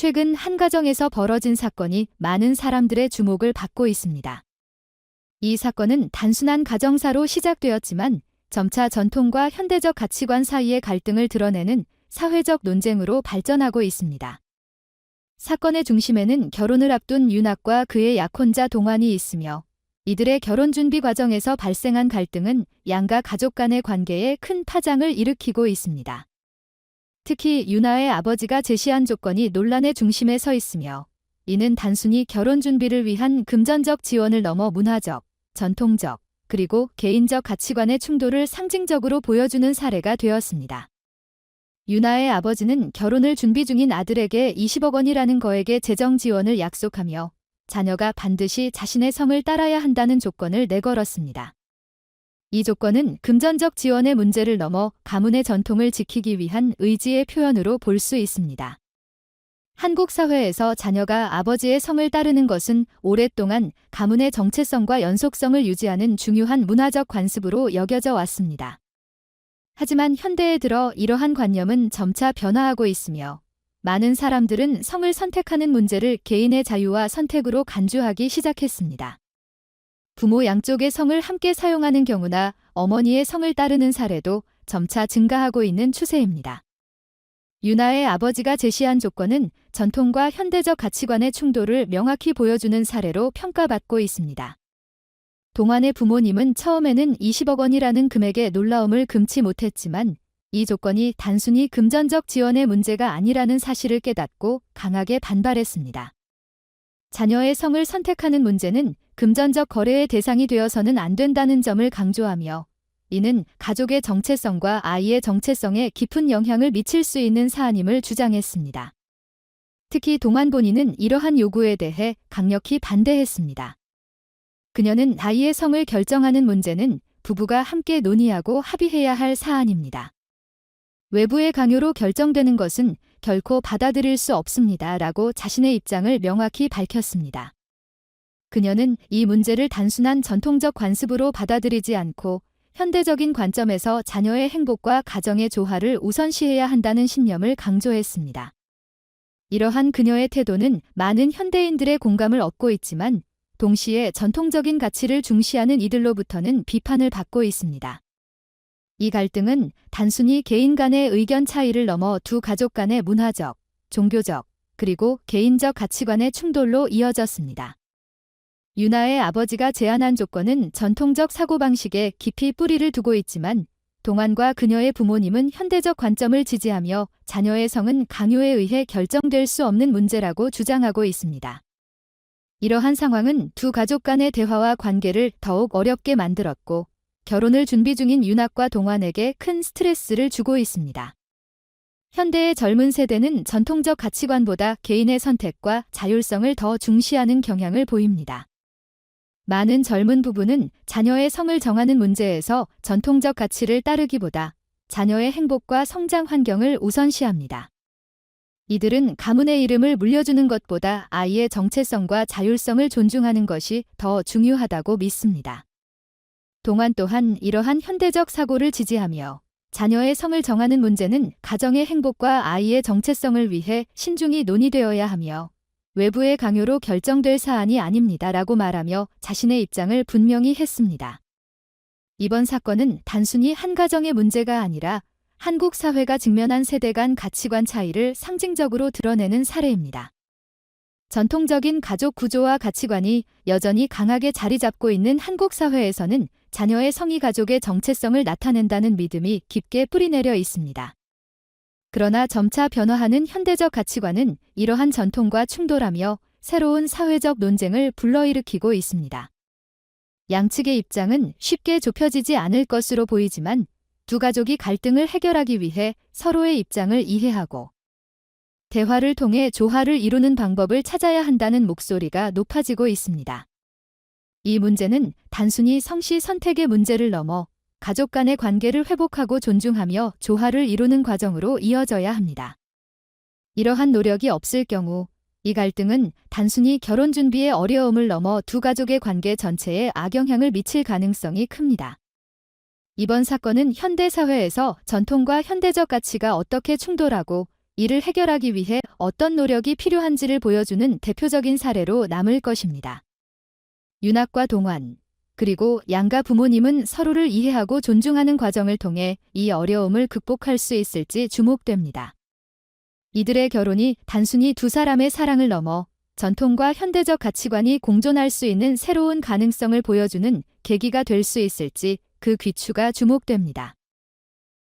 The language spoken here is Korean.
최근 한 가정에서 벌어진 사건이 많은 사람들의 주목을 받고 있습니다. 이 사건은 단순한 가정사로 시작되었지만 점차 전통과 현대적 가치관 사이의 갈등을 드러내는 사회적 논쟁으로 발전하고 있습니다. 사건의 중심에는 결혼을 앞둔 윤학과 그의 약혼자 동환이 있으며 이들의 결혼 준비 과정에서 발생한 갈등은 양가 가족 간의 관계에 큰 파장을 일으키고 있습니다. 특히 윤아의 아버지가 제시한 조건이 논란의 중심에 서 있으며 이는 단순히 결혼 준비를 위한 금전적 지원을 넘어 문화적, 전통적, 그리고 개인적 가치관의 충돌을 상징적으로 보여주는 사례가 되었습니다. 윤아의 아버지는 결혼을 준비 중인 아들에게 20억 원이라는 거액의 재정 지원을 약속하며 자녀가 반드시 자신의 성을 따라야 한다는 조건을 내걸었습니다. 이 조건은 금전적 지원의 문제를 넘어 가문의 전통을 지키기 위한 의지의 표현으로 볼 수 있습니다. 한국 사회에서 자녀가 아버지의 성을 따르는 것은 오랫동안 가문의 정체성과 연속성을 유지하는 중요한 문화적 관습으로 여겨져 왔습니다. 하지만 현대에 들어 이러한 관념은 점차 변화하고 있으며 많은 사람들은 성을 선택하는 문제를 개인의 자유와 선택으로 간주하기 시작했습니다. 부모 양쪽의 성을 함께 사용하는 경우나 어머니의 성을 따르는 사례도 점차 증가하고 있는 추세입니다. 윤아의 아버지가 제시한 조건은 전통과 현대적 가치관의 충돌을 명확히 보여주는 사례로 평가받고 있습니다. 동환의 부모님은 처음에는 20억 원이라는 금액에 놀라움을 금치 못했지만 이 조건이 단순히 금전적 지원의 문제가 아니라는 사실을 깨닫고 강하게 반발했습니다. 자녀의 성을 선택하는 문제는 금전적 거래의 대상이 되어서는 안 된다는 점을 강조하며 이는 가족의 정체성과 아이의 정체성에 깊은 영향을 미칠 수 있는 사안임을 주장했습니다. 특히 동환 본인은 이러한 요구에 대해 강력히 반대했습니다. 그녀는 아이의 성을 결정하는 문제는 부부가 함께 논의하고 합의해야 할 사안입니다. 외부의 강요로 결정되는 것은 결코 받아들일 수 없습니다라고 자신의 입장을 명확히 밝혔습니다. 그녀는 이 문제를 단순한 전통적 관습으로 받아들이지 않고 현대적인 관점에서 자녀의 행복과 가정의 조화를 우선시해야 한다는 신념을 강조했습니다. 이러한 그녀의 태도는 많은 현대인들의 공감을 얻고 있지만 동시에 전통적인 가치를 중시하는 이들로부터는 비판을 받고 있습니다. 이 갈등은 단순히 개인 간의 의견 차이를 넘어 두 가족 간의 문화적, 종교적, 그리고 개인적 가치관의 충돌로 이어졌습니다. 윤아의 아버지가 제안한 조건은 전통적 사고방식에 깊이 뿌리를 두고 있지만 동환과 그녀의 부모님은 현대적 관점을 지지하며 자녀의 성은 강요에 의해 결정될 수 없는 문제라고 주장하고 있습니다. 이러한 상황은 두 가족 간의 대화와 관계를 더욱 어렵게 만들었고 결혼을 준비 중인 윤학과 동환에게 큰 스트레스를 주고 있습니다. 현대의 젊은 세대는 전통적 가치관보다 개인의 선택과 자율성을 더 중시하는 경향을 보입니다. 많은 젊은 부부는 자녀의 성을 정하는 문제에서 전통적 가치를 따르기보다 자녀의 행복과 성장 환경을 우선시합니다. 이들은 가문의 이름을 물려주는 것보다 아이의 정체성과 자율성을 존중하는 것이 더 중요하다고 믿습니다. 동환 또한 이러한 현대적 사고를 지지하며 자녀의 성을 정하는 문제는 가정의 행복과 아이의 정체성을 위해 신중히 논의되어야 하며 외부의 강요로 결정될 사안이 아닙니다라고 말하며 자신의 입장을 분명히 했습니다. 이번 사건은 단순히 한 가정의 문제가 아니라 한국 사회가 직면한 세대 간 가치관 차이를 상징적으로 드러내는 사례입니다. 전통적인 가족 구조와 가치관이 여전히 강하게 자리 잡고 있는 한국 사회에서는 자녀의 성이 가족의 정체성을 나타낸다는 믿음이 깊게 뿌리내려 있습니다. 그러나 점차 변화하는 현대적 가치관은 이러한 전통과 충돌하며 새로운 사회적 논쟁을 불러일으키고 있습니다. 양측의 입장은 쉽게 좁혀지지 않을 것으로 보이지만 두 가족이 갈등을 해결하기 위해 서로의 입장을 이해하고 대화를 통해 조화를 이루는 방법을 찾아야 한다는 목소리가 높아지고 있습니다. 이 문제는 단순히 성씨 선택의 문제를 넘어 가족 간의 관계를 회복하고 존중하며 조화를 이루는 과정으로 이어져야 합니다. 이러한 노력이 없을 경우 이 갈등은 단순히 결혼 준비의 어려움을 넘어 두 가족의 관계 전체에 악영향을 미칠 가능성이 큽니다. 이번 사건은 현대 사회에서 전통과 현대적 가치가 어떻게 충돌하고 이를 해결하기 위해 어떤 노력이 필요한지를 보여주는 대표적인 사례로 남을 것입니다. 윤학과 동환, 그리고 양가 부모님은 서로를 이해하고 존중하는 과정을 통해 이 어려움을 극복할 수 있을지 주목됩니다. 이들의 결혼이 단순히 두 사람의 사랑을 넘어 전통과 현대적 가치관이 공존할 수 있는 새로운 가능성을 보여주는 계기가 될 수 있을지 그 귀추가 주목됩니다.